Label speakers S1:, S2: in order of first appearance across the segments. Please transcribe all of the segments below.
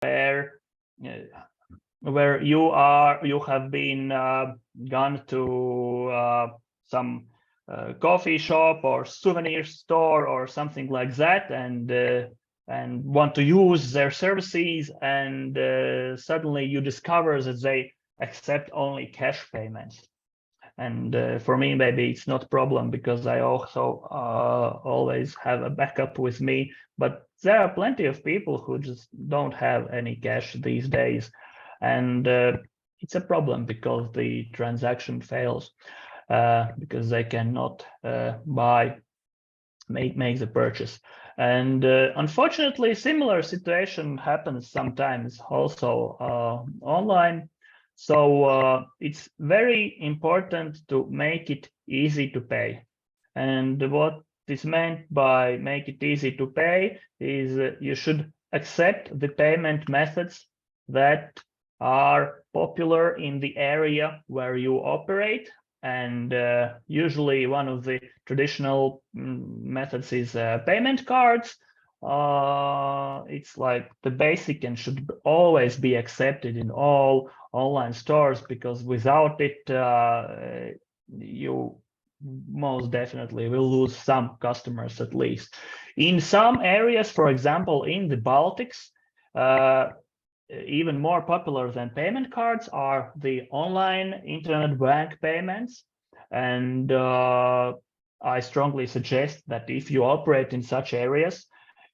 S1: where you have been gone to some coffee shop or souvenir store or something like that, and want to use their services, and suddenly you discover that they accept only cash payments. And for me, maybe it's not a problem because I also always have a backup with me. But there are plenty of people who just don't have any cash these days. And it's a problem because the transaction fails, because they cannot make the purchase. And unfortunately, similar situation happens sometimes also online. So it's very important to make it easy to pay. And what is meant by make it easy to pay is you should accept the payment methods that are popular in the area where you operate. And usually one of the traditional methods is payment cards. It's like the basic and should always be accepted in all online stores, because without it, you most definitely will lose some customers at least. In some areas, for example, in the Baltics, even more popular than payment cards are the online internet bank payments. And I strongly suggest that if you operate in such areas,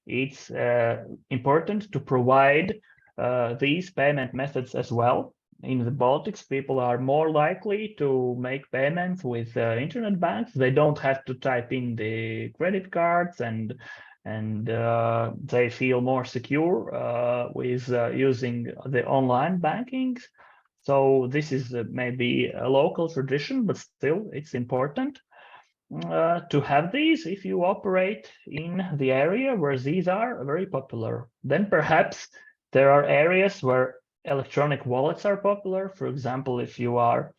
S1: it's important to provide these payment methods as well. In the Baltics, people are more likely to make payments with internet banks. They don't have to type in the credit cards, and they feel more secure with using the online bankings. So this is maybe a local tradition, but still it's important to have these if you operate in the area where these are very popular. Then perhaps there are areas where electronic wallets are popular. For example, if you are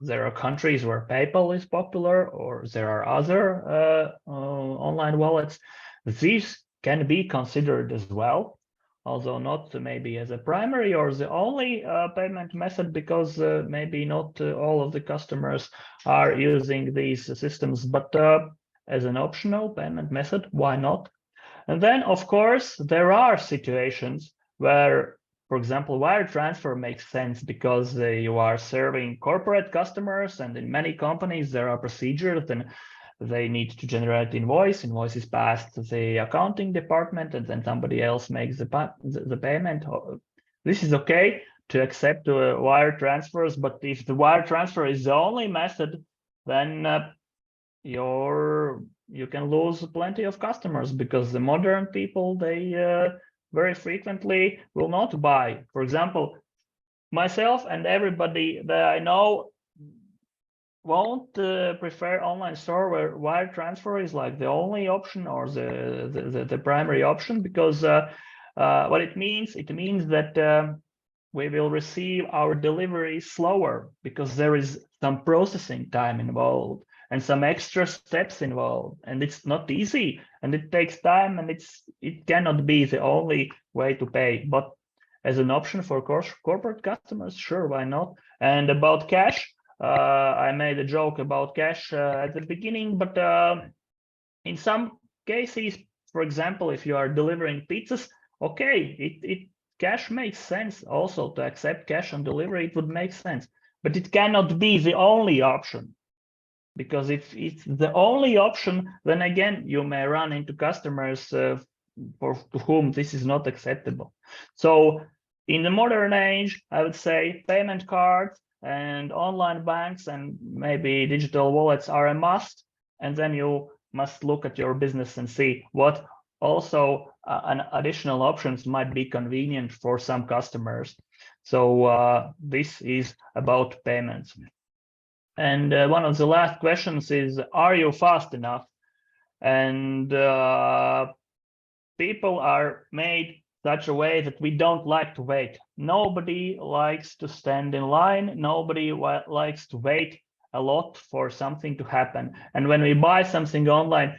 S1: there are countries where PayPal is popular, or there are other online wallets. These can be considered as well, although not maybe as a primary or the only payment method, because maybe not all of the customers are using these systems, but as an optional payment method, why not? And then, of course, there are situations where, for example, wire transfer makes sense because you are serving corporate customers, and in many companies there are procedures, and they need to generate invoice. Invoice is passed to the accounting department, and then somebody else makes the payment. This is okay to accept wire transfers, but if the wire transfer is the only method, then you can lose plenty of customers, because the modern people, they very frequently will not buy. For example, myself and everybody that I know won't prefer online store where wire transfer is like the only option or the primary option, because what it means that we will receive our delivery slower, because there is some processing time involved and some extra steps involved, and it's not easy, and it takes time, and it cannot be the only way to pay. But as an option for corporate customers, sure, why not? And about cash, I made a joke about cash at the beginning, but in some cases, for example, if you are delivering pizzas, okay, cash makes sense also to accept cash on delivery. It would make sense, but it cannot be the only option. Because if it's the only option, then again, you may run into customers to whom this is not acceptable. So in the modern age, I would say payment cards and online banks and maybe digital wallets are a must. And then you must look at your business and see what also an additional options might be convenient for some customers. So this is about payments. And one of the last questions is, are you fast enough? And people are made such a way that we don't like to wait. Nobody likes to stand in line. Nobody likes to wait a lot for something to happen. And when we buy something online,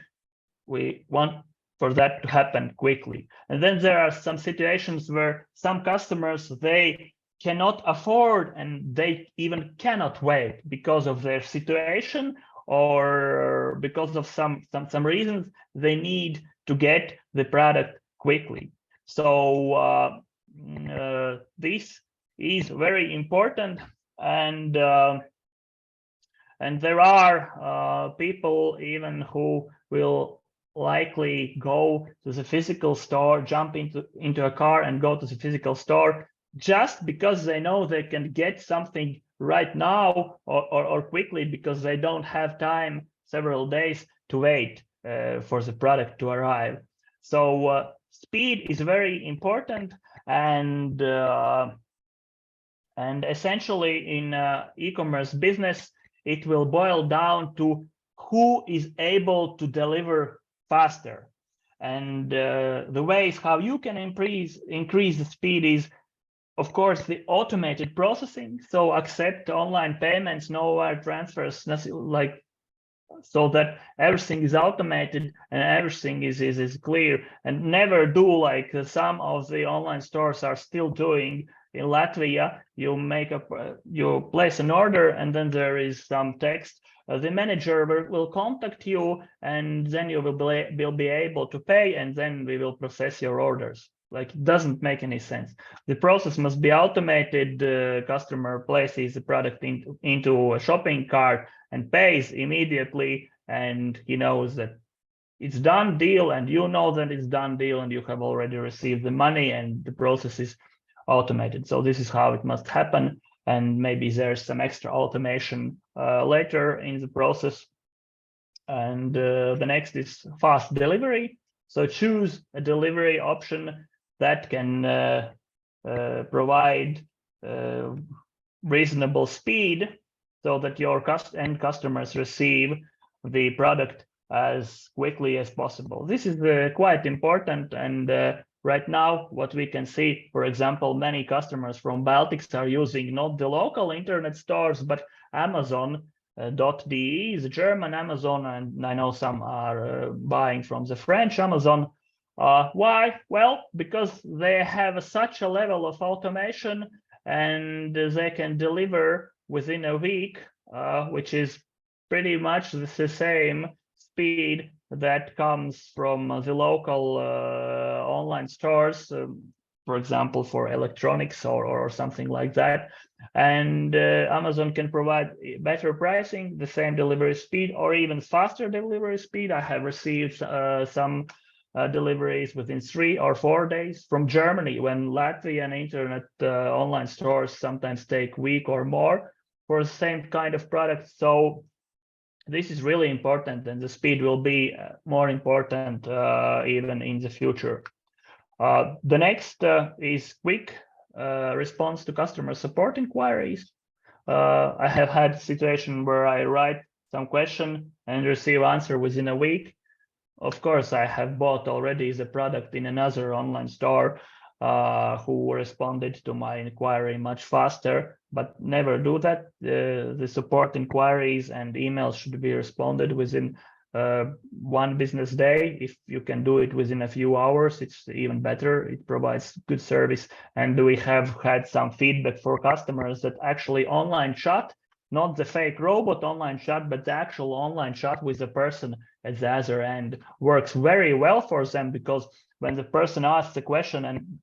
S1: we want for that to happen quickly. And then there are some situations where some customers, they cannot afford and they even cannot wait because of their situation or because of some reasons they need to get the product quickly. So this is very important, and there are people even who will likely go to the physical store, jump into a car and go to the physical store just because they know they can get something right now or quickly, because they don't have time several days to wait for the product to arrive. So speed is very important, and essentially in e-commerce business, it will boil down to who is able to deliver faster. And the ways how you can increase the speed is, of course, the automated processing. So accept online payments, no wire transfers, nothing like, so that everything is automated and everything is clear, and never do like some of the online stores are still doing in Latvia. You place an order and then there is some text. The manager will contact you, and then you will be able to pay, and then we will process your orders. Like, it doesn't make any sense. The process must be automated. The customer places the product into a shopping cart and pays immediately, and he knows that it's done deal, and you know that it's done deal, and you have already received the money, and the process is automated. So this is how it must happen, and maybe there's some extra automation later in the process. And the next is fast delivery. So choose a delivery option that can provide reasonable speed, so that your end customers receive the product as quickly as possible. This is quite important, and right now what we can see, for example, many customers from Baltics are using not the local internet stores, but Amazon.de, the German Amazon, and I know some are buying from the French Amazon. Why? Well, because they have such a level of automation, and they can deliver within a week, which is pretty much the same speed that comes from the local online stores, for example, for electronics or something like that. And Amazon can provide better pricing, the same delivery speed, or even faster delivery speed. I have received some deliveries within 3 or 4 days from Germany, when Latvian internet online stores sometimes take a week or more for the same kind of product. So this is really important, and the speed will be more important even in the future. The next is quick response to customer support inquiries. I have had a situation where I write some question and receive answer within a week. Of course, I have bought already the product in another online store who responded to my inquiry much faster, but never do that. The support inquiries and emails should be responded within 1 business day. If you can do it within a few hours, it's even better. It provides good service. And we have had some feedback for customers that actually online chat, not the fake robot online chat, but the actual online chat with the person at the other end, works very well for them, because when the person asks a question and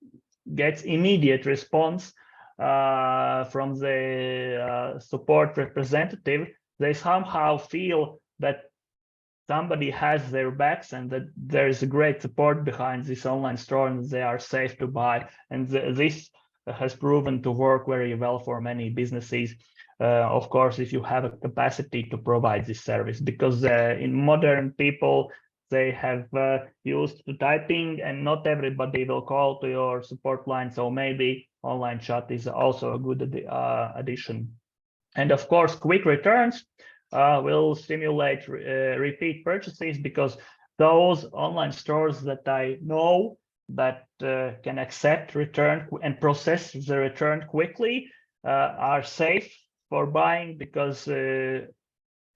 S1: gets immediate response from the support representative, they somehow feel that somebody has their backs and that there is a great support behind this online store and they are safe to buy. And this has proven to work very well for many businesses. Of course, if you have a capacity to provide this service, because in modern people, they have used to typing, and not everybody will call to your support line. So maybe online chat is also a good addition. And of course, quick returns will stimulate repeat purchases, because those online stores that I know that can accept return and process the return quickly are safe for buying, because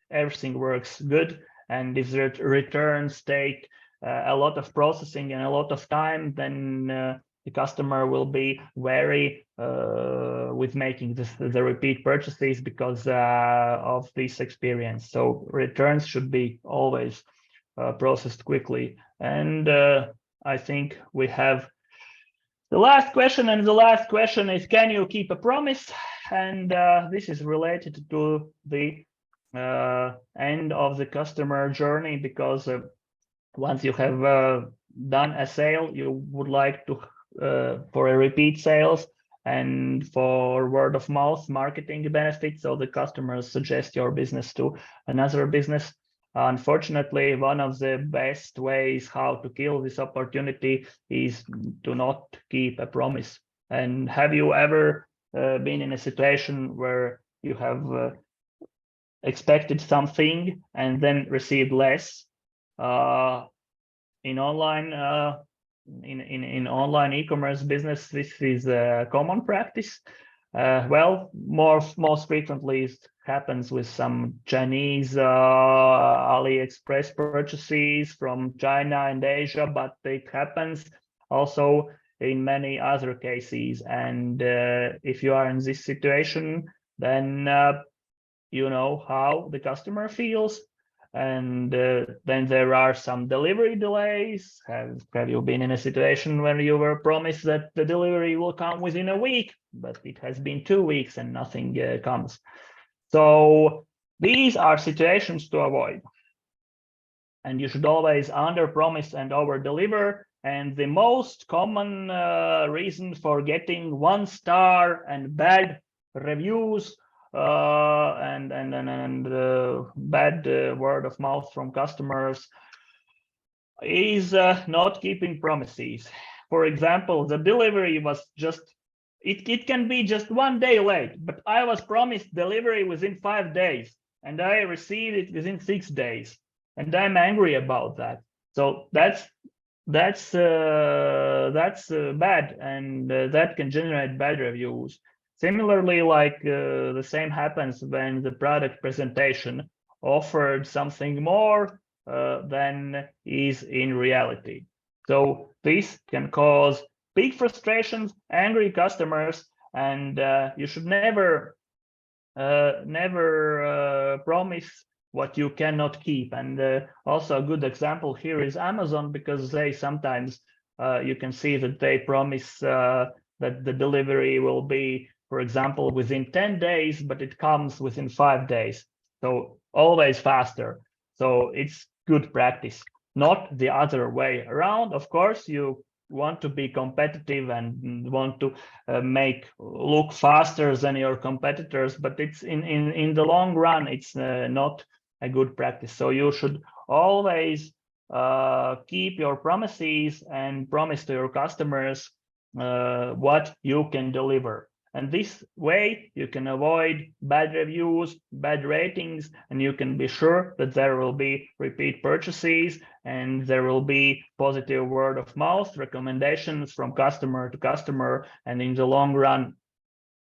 S1: everything works good. And if the returns take a lot of processing and a lot of time, then the customer will be wary with making the repeat purchases because of this experience. So returns should be always processed quickly. And I think we have the last question, and the last question is, can you keep a promise? And this is related to the end of the customer journey, because once you have done a sale, you would like to for a repeat sales and for word of mouth marketing benefits, so the customers suggest your business to another business. Unfortunately, one of the best ways how to kill this opportunity is to not keep a promise. And have you ever been in a situation where you have expected something and then received less? In online in online e-commerce business, this is a common practice. Well, most frequently it happens with some Chinese AliExpress purchases from China and Asia, but it happens also in many other cases. And if you are in this situation, then you know how the customer feels. And then there are some delivery delays. Have you been in a situation where you were promised that the delivery will come within a week, but it has been 2 weeks and nothing comes? So these are situations to avoid. And you should always under-promise and over-deliver. And the most common reason for getting 1-star and bad reviews and bad word of mouth from customers is not keeping promises. For example, the delivery was just, it can be just 1 day late, but I was promised delivery within 5 days and I received it within 6 days, and I'm angry about that. So that's bad, and that can generate bad reviews. Similarly, like the same happens when the product presentation offered something more than is in reality. So this can cause big frustrations, angry customers, and you should never promise what you cannot keep. And also a good example here is Amazon, because they sometimes you can see that they promise that the delivery will be, for example, within 10 days, but it comes within 5 days. So always faster. So it's good practice, not the other way around. Of course, you want to be competitive and want to make look faster than your competitors, but it's in the long run, it's not a good practice. So you should always keep your promises and promise to your customers what you can deliver. And this way you can avoid bad reviews, bad ratings, and you can be sure that there will be repeat purchases and there will be positive word of mouth recommendations from customer to customer. And in the long run,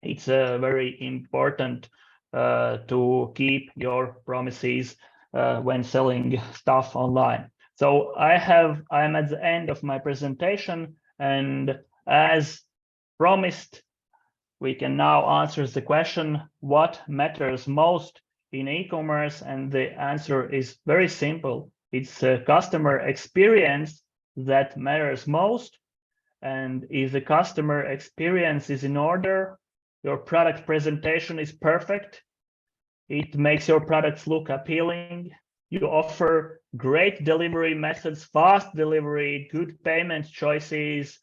S1: it's very important to keep your promises when selling stuff online. So I'm at the end of my presentation, and as promised, we can now answer the question, what matters most in e-commerce? And the answer is very simple. It's a customer experience that matters most. And if the customer experience is in order, your product presentation is perfect, it makes your products look appealing, you offer great delivery methods, fast delivery, good payment choices,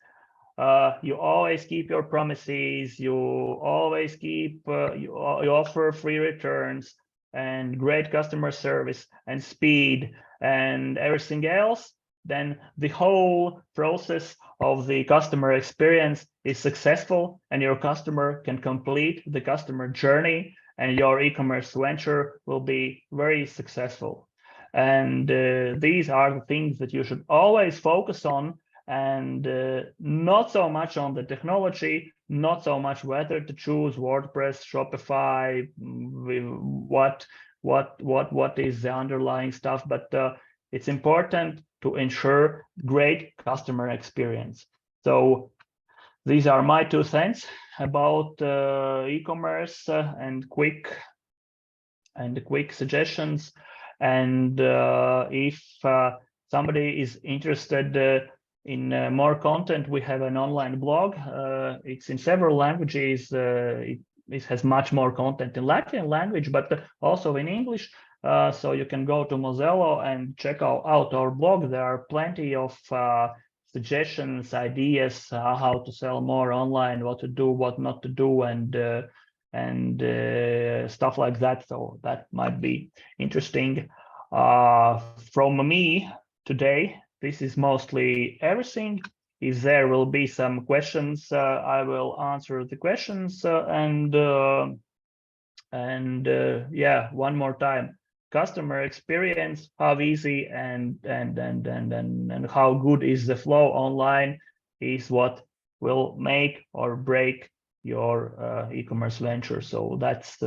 S1: you always keep your promises, you always keep, you offer free returns and great customer service and speed and everything else, then the whole process of the customer experience is successful, and your customer can complete the customer journey, and your e-commerce venture will be very successful. And these are the things that you should always focus on, and not so much on the technology, not so much whether to choose WordPress, Shopify, what is the underlying stuff, but it's important to ensure great customer experience. So these are my 2 cents about e-commerce and quick suggestions. And if somebody is interested in more content, we have an online blog. It's in several languages. It has much more content in Latvian language, but also in English. So you can go to Mozello and check out our blog. There are plenty of suggestions, ideas, how to sell more online, what to do, what not to do, and stuff like that. So that might be interesting. From me today, this is mostly everything. If there will be some questions, I will answer the questions. Yeah, one more time, customer experience, how easy and how good is the flow online is what will make or break your e-commerce venture. So that's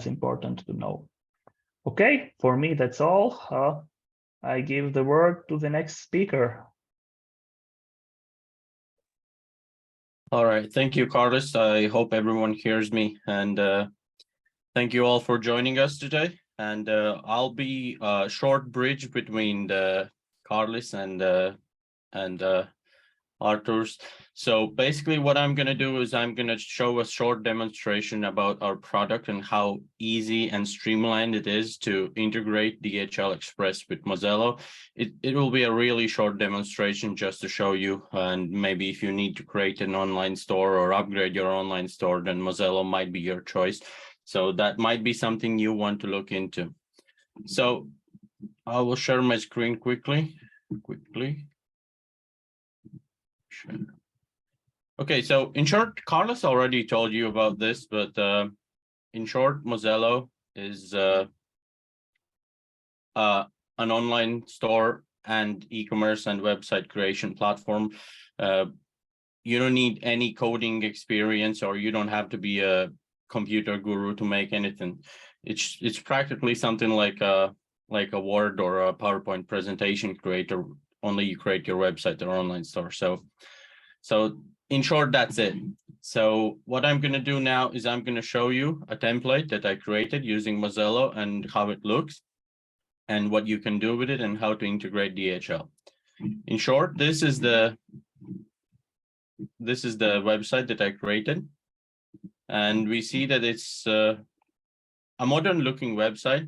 S1: important to know. Okay, for me that's all. I give the word to the next speaker.
S2: All right, thank you, Kārlis. I hope everyone hears me, and thank you all for joining us today. And I'll be a short bridge between Kārlis and Arturs. So basically what I'm going to do is I'm going to show a short demonstration about our product and how easy and streamlined it is to integrate DHL Express with Mozello. It will be a really short demonstration just to show you, and maybe if you need to create an online store or upgrade your online store, then Mozello might be your choice. So that might be something you want to look into. So I will share my screen quickly. Sure. Okay, so in short, Kārlis already told you about this, but in short, Mozello is an online store and e-commerce and website creation platform. You don't need any coding experience, or you don't have to be a computer guru to make anything. It's practically something like a Word or a PowerPoint presentation creator, only you create your website or online store. So in short, that's it. So what I'm going to do now is I'm going to show you a template that I created using Mozello and how it looks and what you can do with it and how to integrate DHL. In short, this is the website that I created. And we see that it's a modern looking website.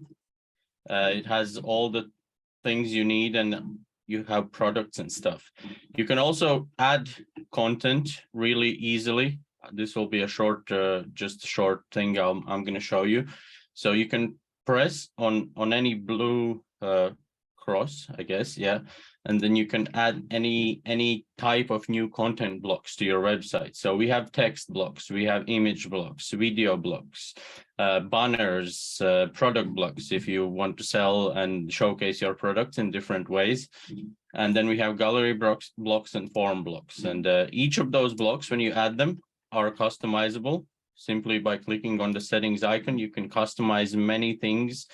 S2: It has all the things you need, and you have products and stuff. You can also add content really easily. This will be a short, just a short thing I'm going to show you. So you can press on any blue cross, I guess, yeah, and then you can add any type of new content blocks to your website. So we have text blocks, we have image blocks, video blocks, banners, product blocks if you want to sell and showcase your products in different ways. And then we have gallery blocks and form blocks. And each of those blocks, when you add them, are customizable. Simply by clicking on the settings icon, you can customize many things,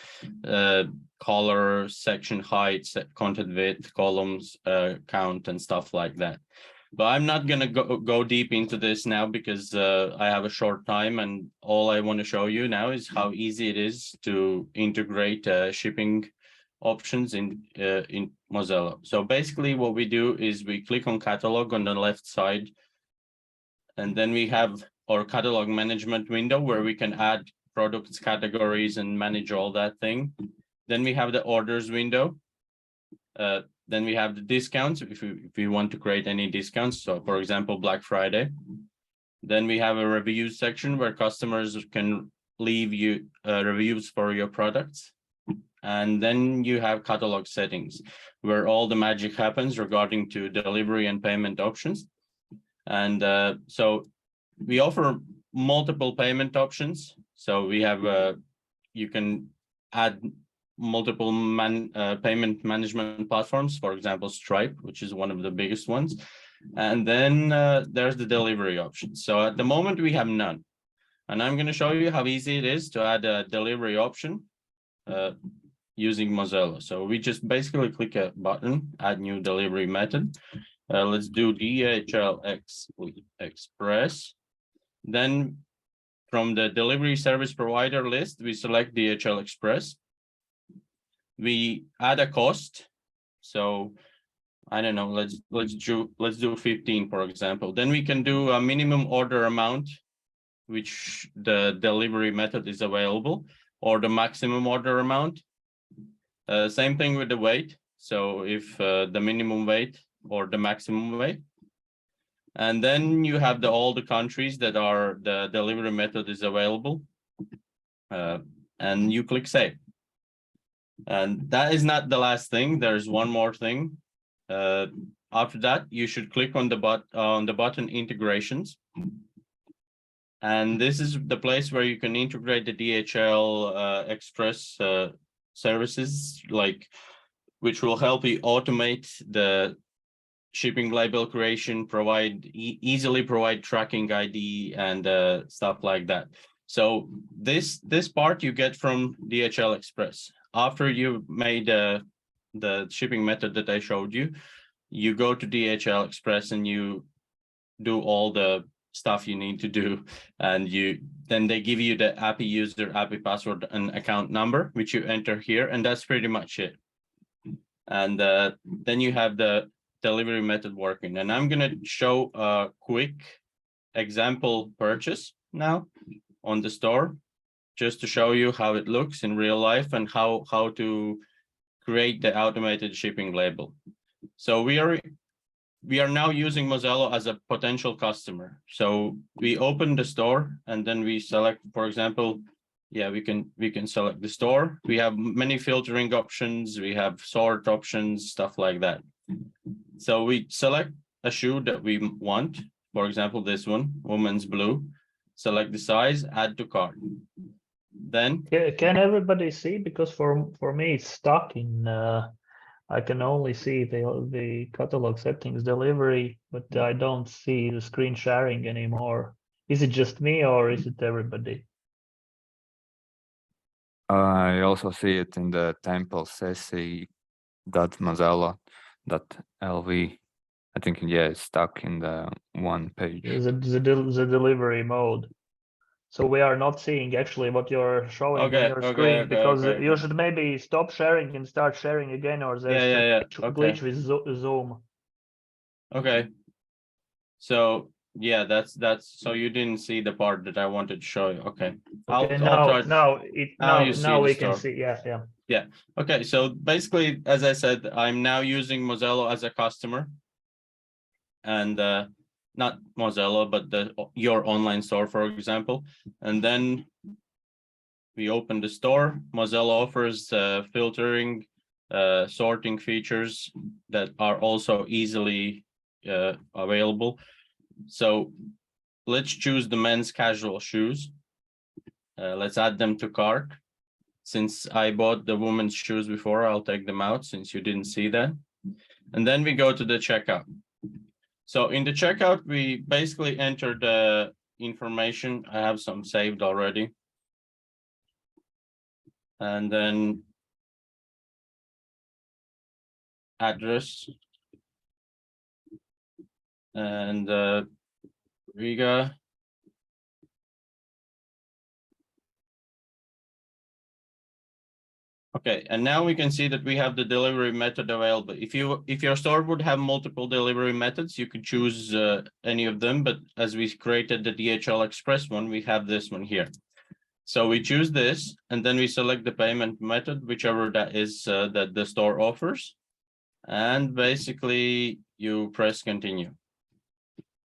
S2: color, section height, content width, columns, count, and stuff like that. But I'm not going to go deep into this now because I have a short time, and all I want to show you now is how easy it is to integrate shipping options in Mozello. So basically what we do is we click on catalog on the left side, and then we have our catalog management window where we can add products, categories, and manage all that thing. Then we have the orders window. Then we have the discounts if we want to create any discounts. So for example, Black Friday. Then we have a reviews section where customers can leave you reviews for your products. And then you have catalog settings where all the magic happens regarding to delivery and payment options. And so we offer multiple payment options. So we have, you can add multiple payment management platforms, for example, Stripe, which is one of the biggest ones. And then there's the delivery options. So at the moment we have none. And I'm going to show you how easy it is to add a delivery option. using Mozello. So we just basically click a button, add new delivery method. Let's do DHL Express. Then from the delivery service provider list, we select DHL Express. We add a cost. So I don't know, let's do 15, for example. Then we can do a minimum order amount, which the delivery method is available, or the maximum order amount. Same thing with the weight. So if the minimum weight or the maximum weight. And then you have all the countries that are the delivery method is available. And you click save. And that is not the last thing. There's one more thing. After that, you should click on the button integrations. And this is the place where you can integrate the DHL Express services, which will help you automate the shipping label creation, easily provide tracking ID and stuff like that. So this part you get from DHL Express. After you made the shipping method that I showed you, you go to DHL Express and you do all the stuff you need to do, and then they give you the API user, API password, and account number, which you enter here, and that's pretty much it. And then you have the delivery method working. And I'm going to show a quick example purchase now on the store, just to show you how it looks in real life and how to create the automated shipping label. So we are now using Mozello as a potential customer. So we open the store and then we select, for example, we can select the store. We have many filtering options. We have sort options, stuff like that. So we select a shoe that we want. For example, this one, women's blue. Select the size, add to cart. Then
S1: can everybody see? Because for me it's stuck in. I can only see the catalog settings delivery, but I don't see the screen sharing anymore. Is it just me or is it everybody?
S3: I also see it in the temple sessi.mozello.lv. I think, it's stuck in the one page.
S1: The delivery mode. So we are not seeing actually what you're showing on your screen, because you should maybe stop sharing and start sharing again, or there's a glitch with Zoom.
S2: Okay. So that's so you didn't see the part that I wanted to show you. Okay.
S1: Now we can see. Yeah.
S2: Okay. So basically, as I said, I'm now using Mozello as a customer, and not Mozello, but your online store, for example. And then we open the store. Mozello offers filtering, sorting features that are also easily available. So let's choose the men's casual shoes. Let's add them to cart. Since I bought the women's shoes before, I'll take them out since you didn't see that. And then we go to the checkout. So in the checkout, we basically enter the information. I have some saved already. And then address and Riga. Okay, and now we can see that we have the delivery method available. If your store would have multiple delivery methods, you could choose any of them. But as we created the DHL Express one, we have this one here. So we choose this, and then we select the payment method, whichever that is that the store offers. And basically, you press continue.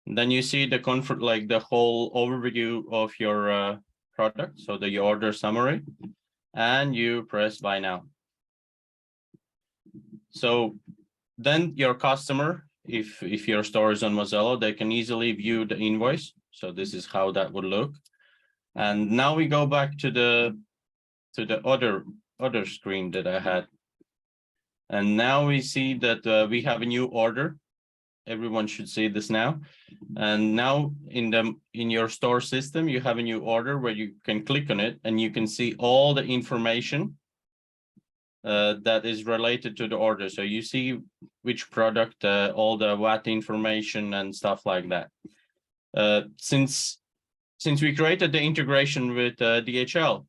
S2: And then you see the the whole overview of your product, so the order summary. And you press buy now. So then your customer, if your store is on Mozello, they can easily view the invoice. So this is how that would look. And now we go back to the other screen that I had. And now we see that we have a new order. Everyone should see this now. And now in your store system, you have a new order where you can click on it and you can see all the information that is related to the order. So you see which product, all the VAT information and stuff like that. Since we created the integration with DHL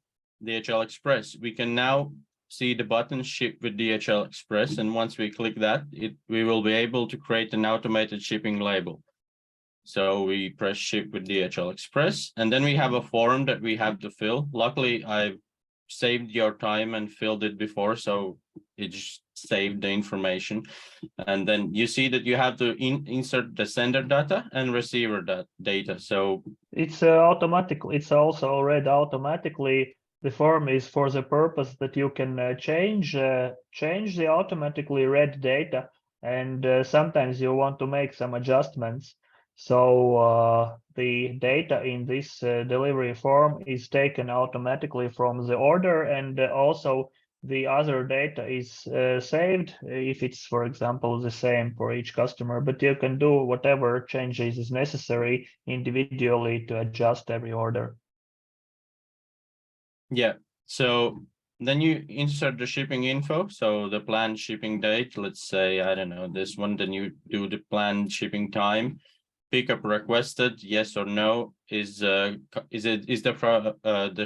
S2: Express, we can now see the button ship with DHL Express. And once we click that, we will be able to create an automated shipping label. So we press ship with DHL Express, and then we have a form that we have to fill. Luckily, I've saved your time and filled it before, so it just saved the information. And then you see that you have to insert the sender data and receiver data. So
S1: it's automatically, it's also read automatically. The form is for the purpose that you can change the automatically read data, and sometimes you want to make some adjustments. So the data in this delivery form is taken automatically from the order, and also the other data is saved if it's, for example, the same for each customer. But you can do whatever changes is necessary individually to adjust every order.
S2: yeah, so then you insert the shipping info. So the planned shipping date, let's say, I don't know, this one, then you do the planned shipping time. Pickup requested, yes or no. Is the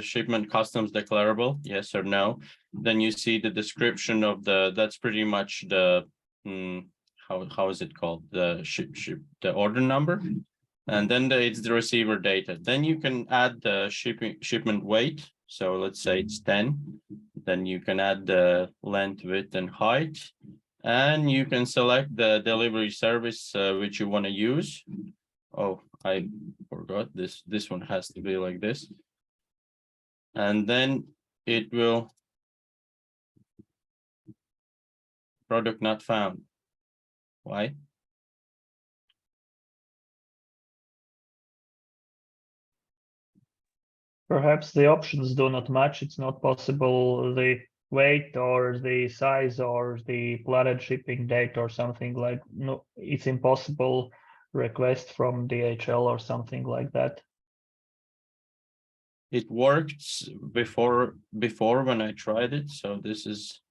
S2: shipment customs declarable, yes or no? Then you see the description of that's pretty much the how is it called, the the order number, and then it's the receiver data. Then you can add the shipment weight. So let's say it's 10. Then you can add the length, width, and height. And you can select the delivery service which you want to use. Oh, I forgot this. This one has to be like this. And then it will product not found. Why?
S1: Perhaps the options do not match. It's not possible the weight or the size or the plotted shipping date or something like, no, it's impossible request from DHL or something like that.
S2: It worked before when I tried it. So this is.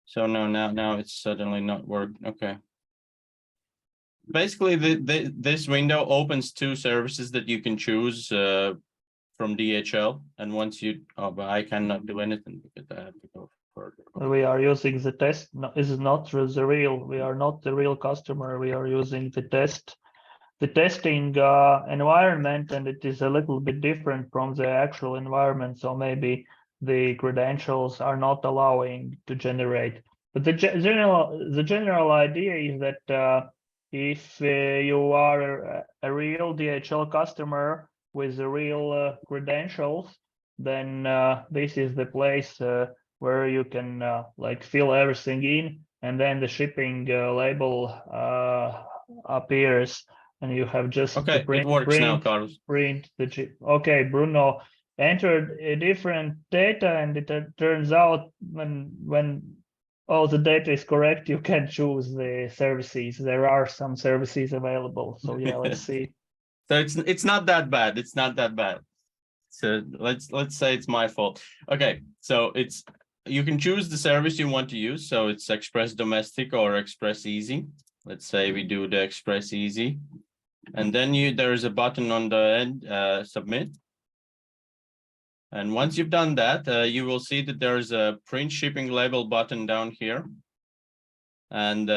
S2: So no, now it's suddenly not worked. Okay. Basically, this window opens two services that you can choose from DHL, and once you, but I cannot do anything because I have to go further.
S1: We are using the test. No, this is not the real. We are not the real customer. We are using the testing environment, and it is a little bit different from the actual environment. So maybe the credentials are not allowing to generate. But the general idea is that if you are a real DHL customer with the real credentials, then this is the place where you can like fill everything in, and then the shipping label appears, and you have just
S2: okay. It works now, Carlos.
S1: Print the chip. Okay, Bruno entered a different data, and it turns out when all the data is correct, you can choose the services. There are some services available. So yeah, let's see.
S2: So it's not that bad. It's not that bad. So let's say it's my fault. Okay, so you can choose the service you want to use. So it's Express Domestic or Express Easy. Let's say we do the Express Easy, and then there is a button on the end, submit. And once you've done that, you will see that there's a print shipping label button down here, and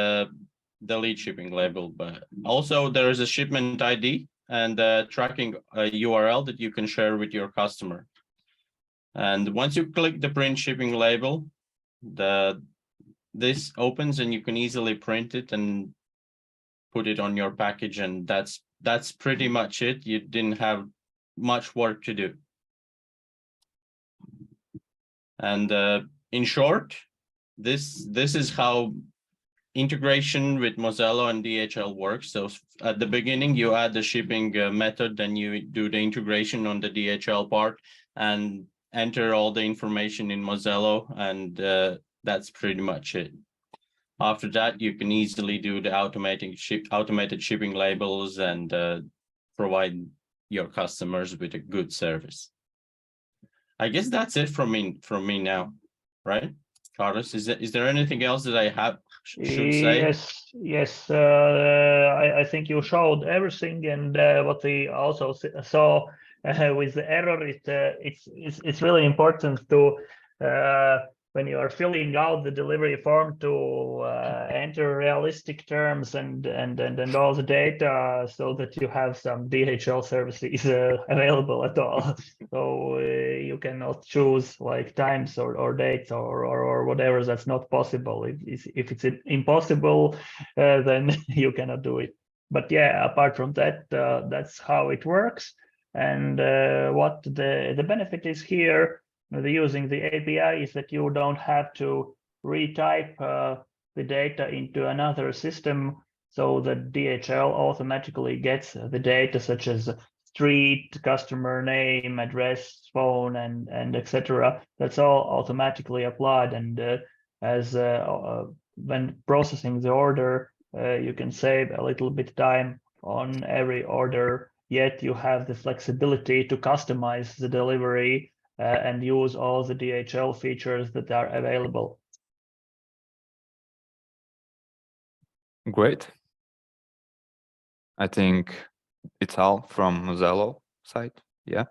S2: delete shipping label. But also there is a shipment ID and tracking URL that you can share with your customer. And once you click the print shipping label, this opens, and you can easily print it and put it on your package. And that's pretty much it. You didn't have much work to do. And in short, this is how integration with Mozello and DHL works. So at the beginning, you add the shipping method, then you do the integration on the DHL part and enter all the information in Mozello, and that's pretty much it. After that, you can easily do the automated shipping labels and provide your customers with a good service. I guess that's it from me now, right? Carlos, is there anything else that I should say?
S1: Yes. I think you showed everything, and what we also saw with the error, it's really important to when you are filling out the delivery form to enter realistic terms and all the data so that you have some DHL services available at all. So you cannot choose like times or dates or whatever. That's not possible. If it's impossible, then you cannot do it. But yeah, apart from that, that's how it works. And what the benefit is here, using the API, is that you don't have to retype the data into another system, so that DHL automatically gets the data such as street, customer name, address, phone, and etc. That's all automatically applied, and as when processing the order, you can save a little bit time on every order. Yet you have the flexibility to customize the delivery and use all the DHL features that are available.
S3: Great. I think it's all from Mozello side. Yeah.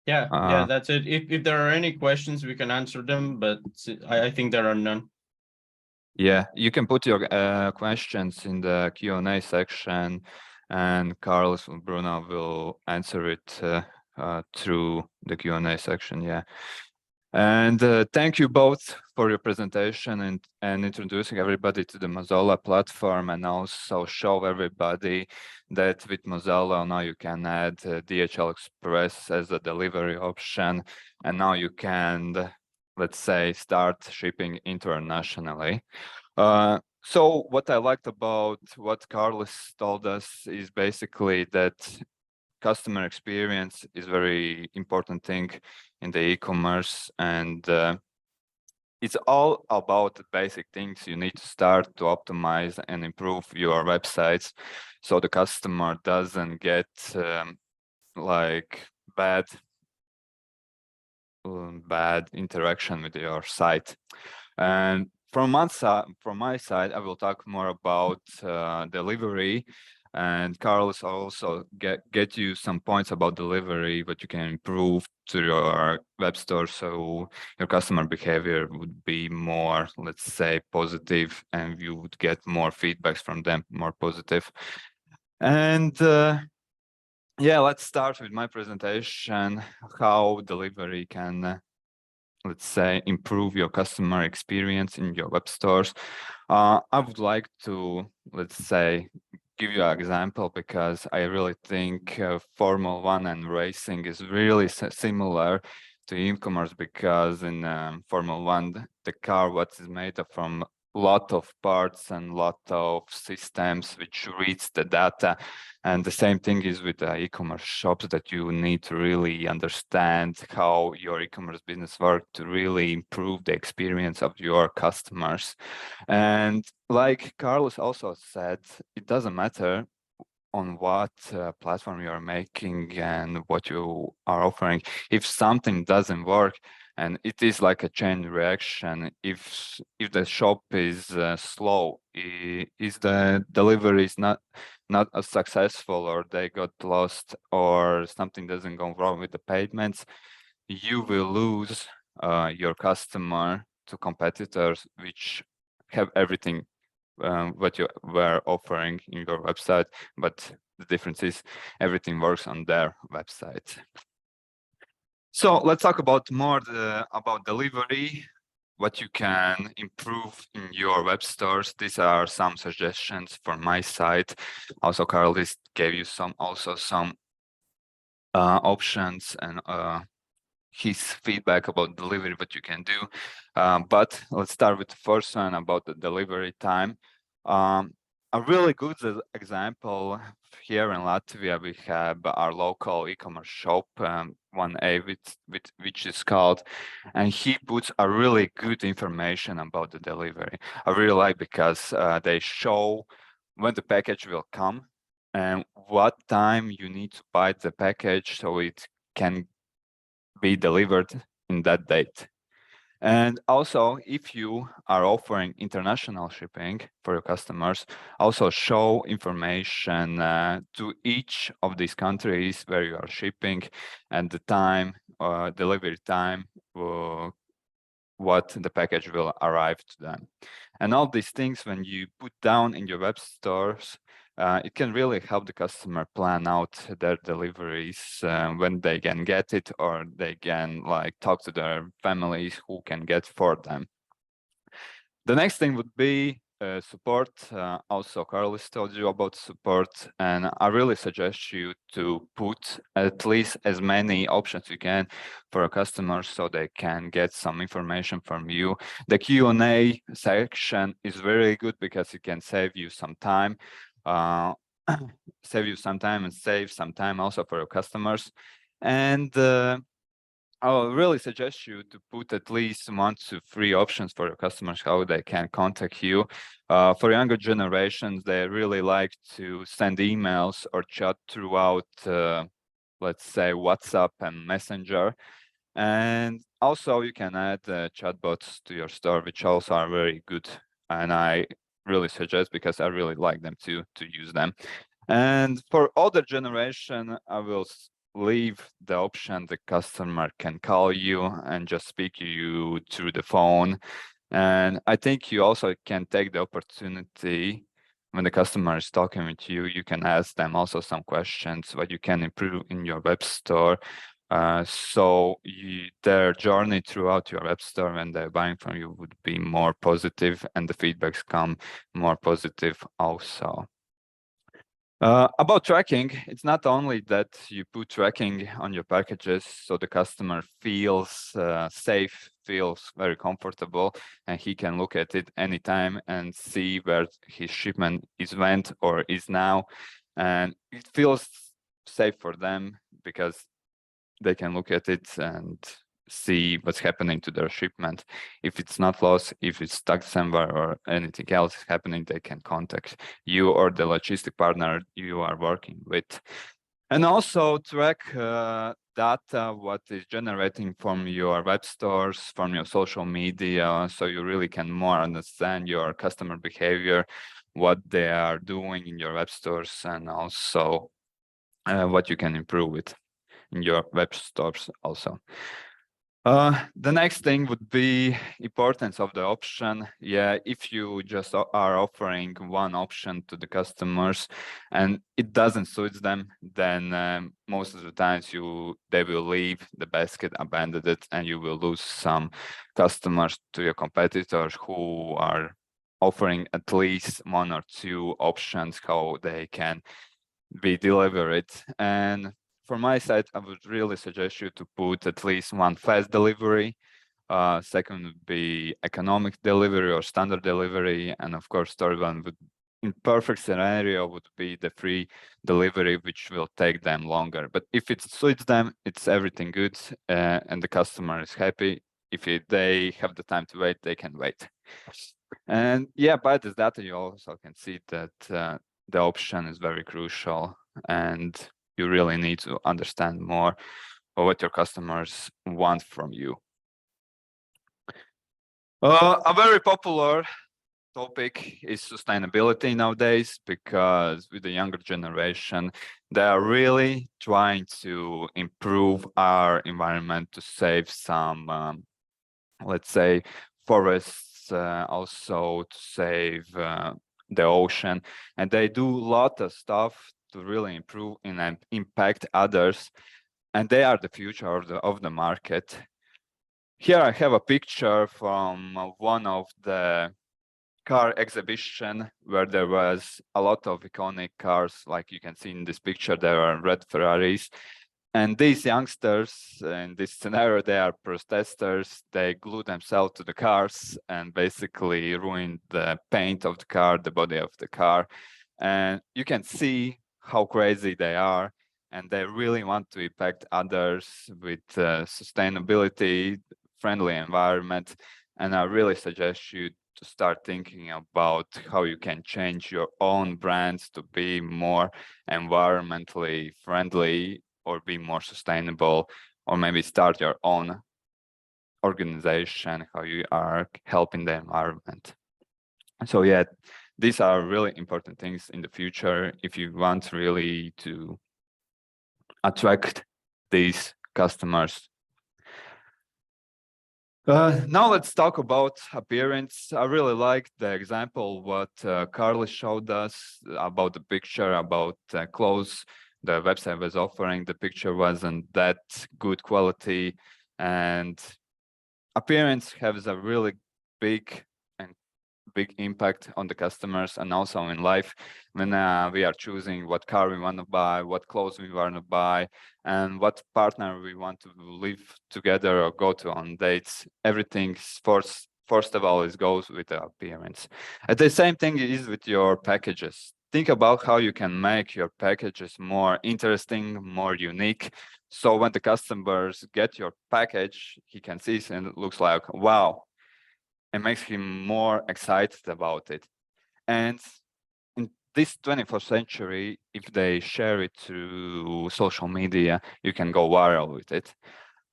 S2: Yeah, that's it. If there are any questions, we can answer them, but I think there are none.
S3: Yeah, you can put your questions in the Q&A section, and Kārlis and Bruno will answer it through the Q&A section. Yeah. And thank you both for your presentation and introducing everybody to the Mozello platform, and also show everybody that with Mozello now you can add DHL Express as a delivery option, and now you can, let's say, start shipping internationally. So what I liked about what Kārlis told us is basically that customer experience is very important thing in the e-commerce, and it's all about the basic things you need to start to optimize and improve your websites, so the customer doesn't get like bad interaction with your site. And from my side, I will talk more about delivery, and Kārlis also get you some points about delivery, what you can improve to your web store, so your customer behavior would be more, let's say, positive, and you would get more feedbacks from them, more positive. And yeah, let's start with my presentation, how delivery can let's say, improve your customer experience in your web stores. I would like to, let's say, give you an example, because I really think Formula 1 and racing is really similar to e-commerce, because in Formula 1, the car what is made up from lot of parts and lot of systems which reads the data. And the same thing is with the e-commerce shops, that you need to really understand how your e-commerce business works to really improve the experience of your customers. And like Kārlis also said, it doesn't matter on what platform you are making and what you are offering. If something doesn't work, and it is like a chain reaction, if the shop is slow, is the delivery is not as successful, or they got lost, or something doesn't go wrong with the payments, you will lose your customer to competitors which have everything what you were offering in your website, but the difference is everything works on their website. So let's talk about more about delivery, what you can improve in your web stores. These are some suggestions from my side. Also, Kārlis gave you some options and his feedback about delivery, what you can do. But let's start with the first one about the delivery time. A really good example here in Latvia, we have our local e-commerce shop, 1A, which is called, and he puts a really good information about the delivery. I really like, because they show when the package will come and what time you need to buy the package, so it can be delivered in that date. And also, if you are offering international shipping for your customers, also show information to each of these countries where you are shipping and the time, delivery time, what the package will arrive to them. And all these things, when you put down in your web stores, it can really help the customer plan out their deliveries when they can get it, or they can like talk to their families who can get for them. The next thing would be support. Also, Kārlis told you about support, and I really suggest you to put at least as many options you can for a customer so they can get some information from you. The Q&A section is very good because it can save you some time. Save you some time and save some time also for your customers. And I'll really suggest you to put at least 1 to 3 options for your customers, how they can contact you. For younger generations, they really like to send emails or chat throughout, let's say, WhatsApp and Messenger. And also you can add chatbots to your store, which also are very good. And I really suggest, because I really like them to use them. And for older generation, I will leave the option the customer can call you and just speak to you through the phone. And I think you also can take the opportunity when the customer is talking with you, you can ask them also some questions, what you can improve in your web store. So their journey throughout your web store when they're buying from you would be more positive, and the feedbacks come more positive also. About tracking, it's not only that you put tracking on your packages so the customer feels safe, feels very comfortable, and he can look at it anytime and see where his shipment is went or is now. And it feels safe for them because they can look at it and see what's happening to their shipment. If it's not lost, if it's stuck somewhere or anything else is happening, they can contact you or the logistic partner you are working with. And also track data, what is generating from your web stores, from your social media, so you really can more understand your customer behavior, what they are doing in your web stores, and also what you can improve with in your web stores also. The next thing would be importance of the option. Yeah, if you just are offering one option to the customers and it doesn't suit them, then most of the times they will leave the basket, abandon it, and you will lose some customers to your competitors who are offering at least 1 or 2 options how they can be delivered. And for my side, I would really suggest you to put at least 1 fast delivery. Second would be economic delivery or standard delivery. And of course, third one would, in perfect scenario, would be the free delivery, which will take them longer. But if it suits them, it's everything good and the customer is happy. If they have the time to wait, they can wait. And yeah, by this data, you also can see that the option is very crucial, and you really need to understand more of what your customers want from you. A very popular topic is sustainability nowadays, because with the younger generation, they are really trying to improve our environment to save some, let's say, forests, also to save the ocean, and they do a lot of stuff to really improve and impact others, and they are the future of the market. Here I have a picture from one of the car exhibition where there was a lot of iconic cars, like you can see in this picture. There are red Ferraris, and these youngsters in this scenario, they are protesters. They glue themselves to the cars and basically ruin the paint of the car, the body of the car, and you can see how crazy they are, and they really want to impact others with sustainability, friendly environment. And I really suggest you to start thinking about how you can change your own brands to be more environmentally friendly or be more sustainable or maybe start your own organization, how you are helping the environment. So yeah, these are really important things in the future if you want really to attract these customers. Now let's talk about appearance. I really like the example what Kārlis showed us about the picture, about clothes the website was offering. The picture wasn't that good quality, and appearance has a really big impact on the customers and also in life when we are choosing what car we want to buy, what clothes we want to buy, and what partner we want to live together or go to on dates. Everything first of all goes with the appearance. And the same thing is with your packages. Think about how you can make your packages more interesting, more unique. So when the customers get your package, he can see it and it looks like, wow, it makes him more excited about it. And in this 21st century, if they share it through social media, you can go viral with it.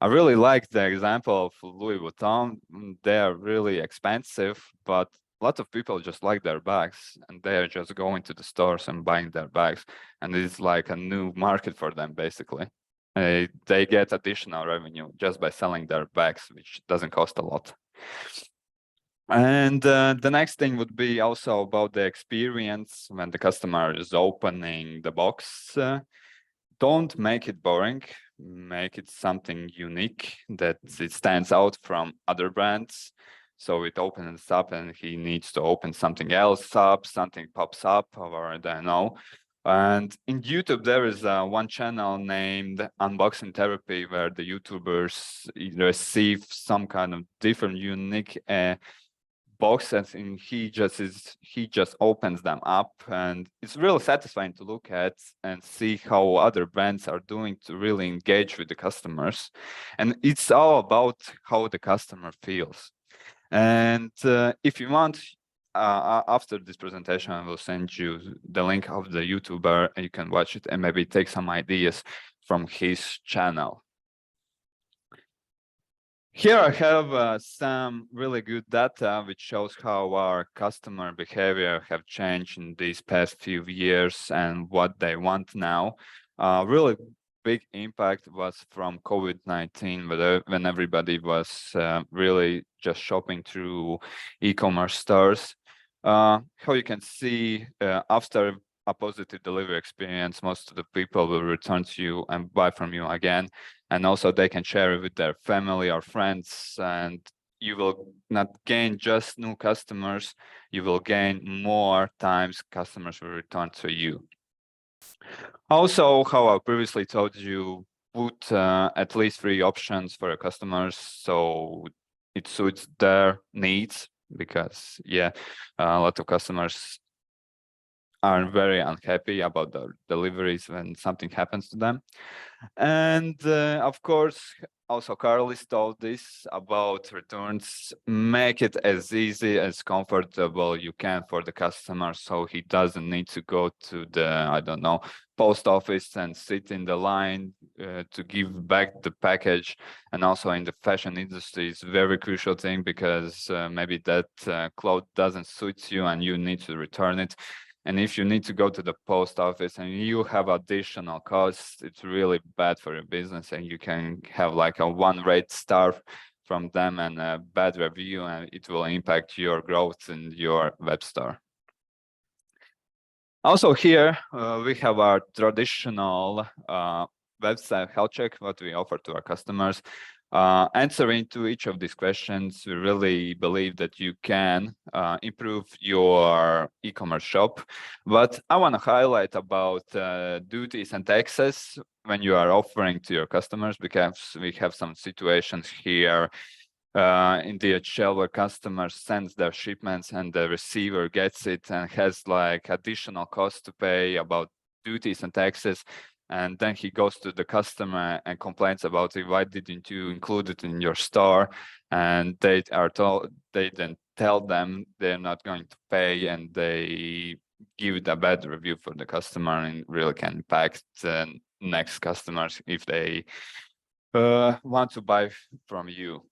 S3: I really like the example of Louis Vuitton. They are really expensive, but a lot of people just like their bags and they are just going to the stores and buying their bags. And it's like a new market for them, basically. They get additional revenue just by selling their bags, which doesn't cost a lot. And the next thing would be also about the experience when the customer is opening the box. Don't make it boring, make it something unique that it stands out from other brands. So it opens up and he needs to open something else up, something pops up, or I don't know. And in YouTube, there is one channel named Unboxing Therapy where the YouTubers receive some kind of different unique boxes and he just opens them up, and it's really satisfying to look at and see how other brands are doing to really engage with the customers. And it's all about how the customer feels. And if you want, after this presentation, I will send you the link of the YouTuber and you can watch it and maybe take some ideas from his channel. Here I have some really good data which shows how our customer behavior have changed in these past few years and what they want now. Really big impact was from COVID-19, when everybody was really just shopping through e-commerce stores. How you can see after a positive delivery experience, most of the people will return to you and buy from you again. And also they can share it with their family or friends, and you will not gain just new customers, you will gain more times customers will return to you. Also, how I previously told you, put at least 3 options for your customers so it suits their needs, because yeah, a lot of customers are very unhappy about the deliveries when something happens to them. And of course, also Kārlis told this about returns. Make it as easy, as comfortable you can for the customer, so he doesn't need to go to the, I don't know, post office and sit in the line to give back the package. And also in the fashion industry, it's a very crucial thing, because maybe that cloth doesn't suit you and you need to return it. And if you need to go to the post office and you have additional costs, it's really bad for your business, and you can have like a 1-rate star from them and a bad review, and it will impact your growth in your web store. Also here, we have our traditional website health check, what we offer to our customers. Answering to each of these questions, we really believe that you can improve your e-commerce shop. But I want to highlight about duties and taxes when you are offering to your customers, because we have some situations here in DHL where customers sends their shipments and the receiver gets it and has like additional costs to pay about duties and taxes. And then he goes to the customer and complains about it. Why didn't you include it in your store? And they are told, they then tell them they're not going to pay, and they give it a bad review for the customer, and really can impact the next customers if they want to buy from you.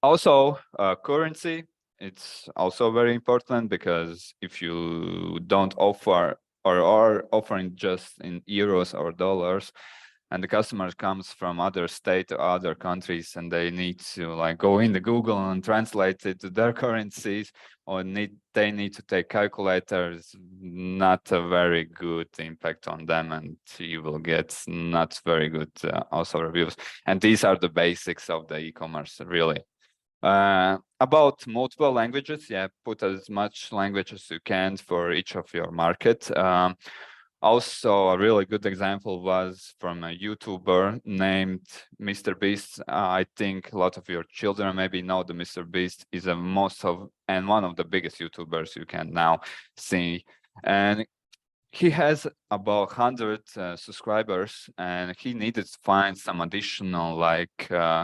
S3: Also, currency, it's also very important, because if you don't offer or are offering just in euros or dollars, and the customer comes from other state or other countries, and they need to like go into Google and translate it to their currencies, or they need to take calculators, not a very good impact on them, and you will get not very good also reviews. And these are the basics of the e-commerce, really. About multiple languages, yeah, put as much language as you can for each of your market. Also, a really good example was from a YouTuber named Mr. Beast. I think a lot of your children maybe know the Mr. Beast is one of the biggest YouTubers you can now see. And he has about 100 subscribers, and he needed to find some additional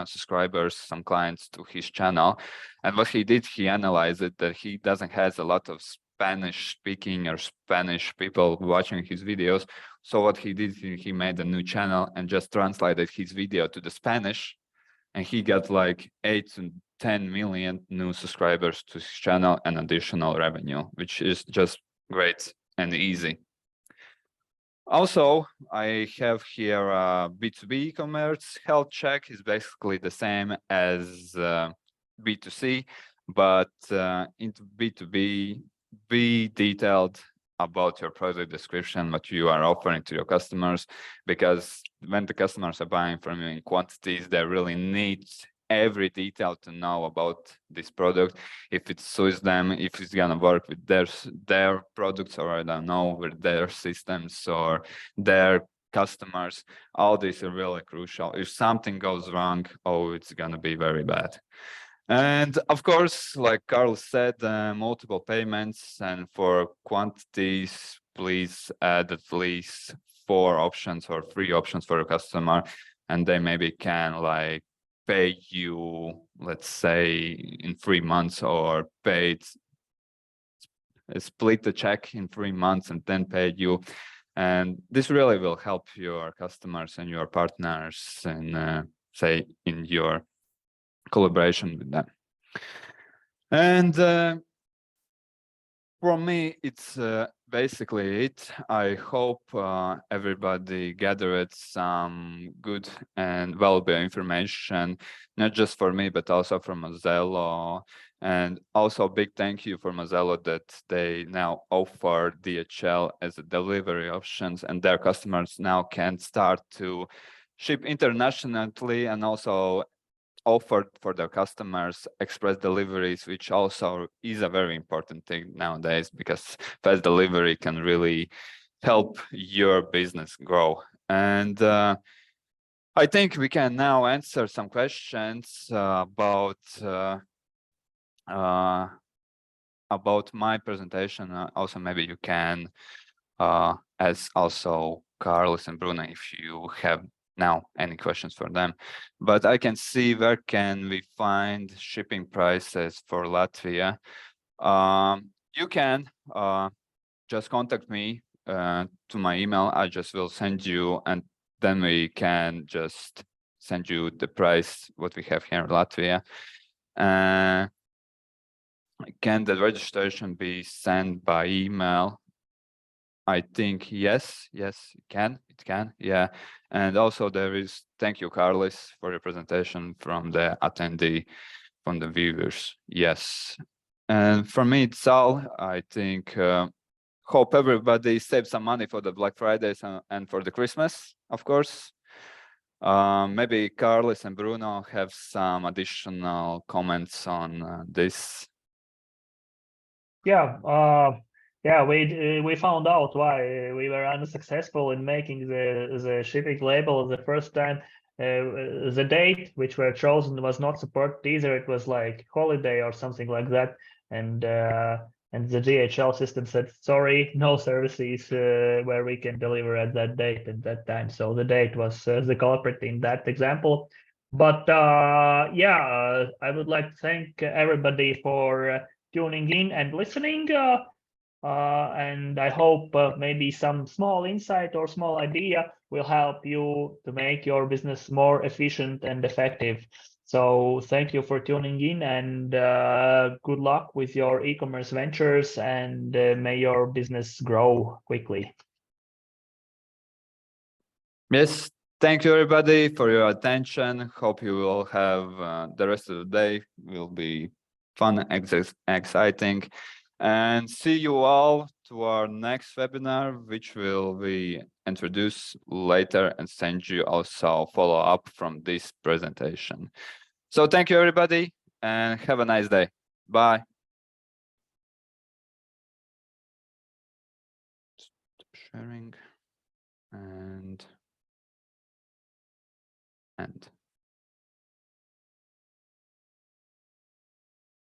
S3: subscribers, some clients to his channel. And what he did, he analyzed it that he doesn't have a lot of Spanish speaking or Spanish people watching his videos. So what he did, he made a new channel and just translated his video to the Spanish, and he got like 8 to 10 million new subscribers to his channel and additional revenue, which is just great and easy. Also, I have here B2B e-commerce. Health check is basically the same as B2C, but into B2B, be detailed about your product description, what you are offering to your customers, because when the customers are buying from you in quantities, they really need every detail to know about this product, if it suits them, if it's gonna work with their products, or I don't know, with their systems or their customers. All these are really crucial. If something goes wrong, it's gonna be very bad. And of course, like Carl said, multiple payments, and for quantities, please add at least 4 options or 3 options for a customer, and they maybe can like pay you, let's say, in 3 months, or split the check in 3 months and then pay you. And this really will help your customers and your partners, and say in your collaboration with them. And from me, it's basically it. I hope everybody gathered some good and valuable information, not just for me, but also from Mozello. And also big thank you for Mozello that they now offer DHL as a delivery options, and their customers now can start to ship internationally, and also offered for their customers express deliveries, which also is a very important thing nowadays, because fast delivery can really help your business grow. And I think we can now answer some questions about my presentation. Also, maybe you can, as also Carlos and Bruno, if you have now any questions for them. But I can see, where can we find shipping prices for Latvia? You can just contact me to my email. I just will send you, and then we can just send you the price what we have here in Latvia. Can the registration be sent by email? I think yes, it can, yeah. And also there is, thank you, Kārlis, for your presentation from the attendee, from the viewers, yes. And for me, it's all. I think, hope everybody saves some money for the Black Fridays and for the Christmas, of course. Maybe Kārlis and Bruno have some additional comments on this.
S1: Yeah, we found out why we were unsuccessful in making the shipping label the first time. The date which were chosen was not supported either. It was like holiday or something like that, and the DHL system said, sorry, no services where we can deliver at that date at that time. So the date was the culprit in that example. But I would like to thank everybody for tuning in and listening. and I hope maybe some small insight or small idea will help you to make your business more efficient and effective. So thank you for tuning in, and good luck with your e-commerce ventures, and may your business grow quickly.
S3: Yes, thank you everybody for your attention. Hope you will have the rest of the day will be fun, exciting, and see you all to our next webinar, which will be introduced later and send you also follow up from this presentation. So thank you everybody and have a nice day. Bye. Stop sharing and end.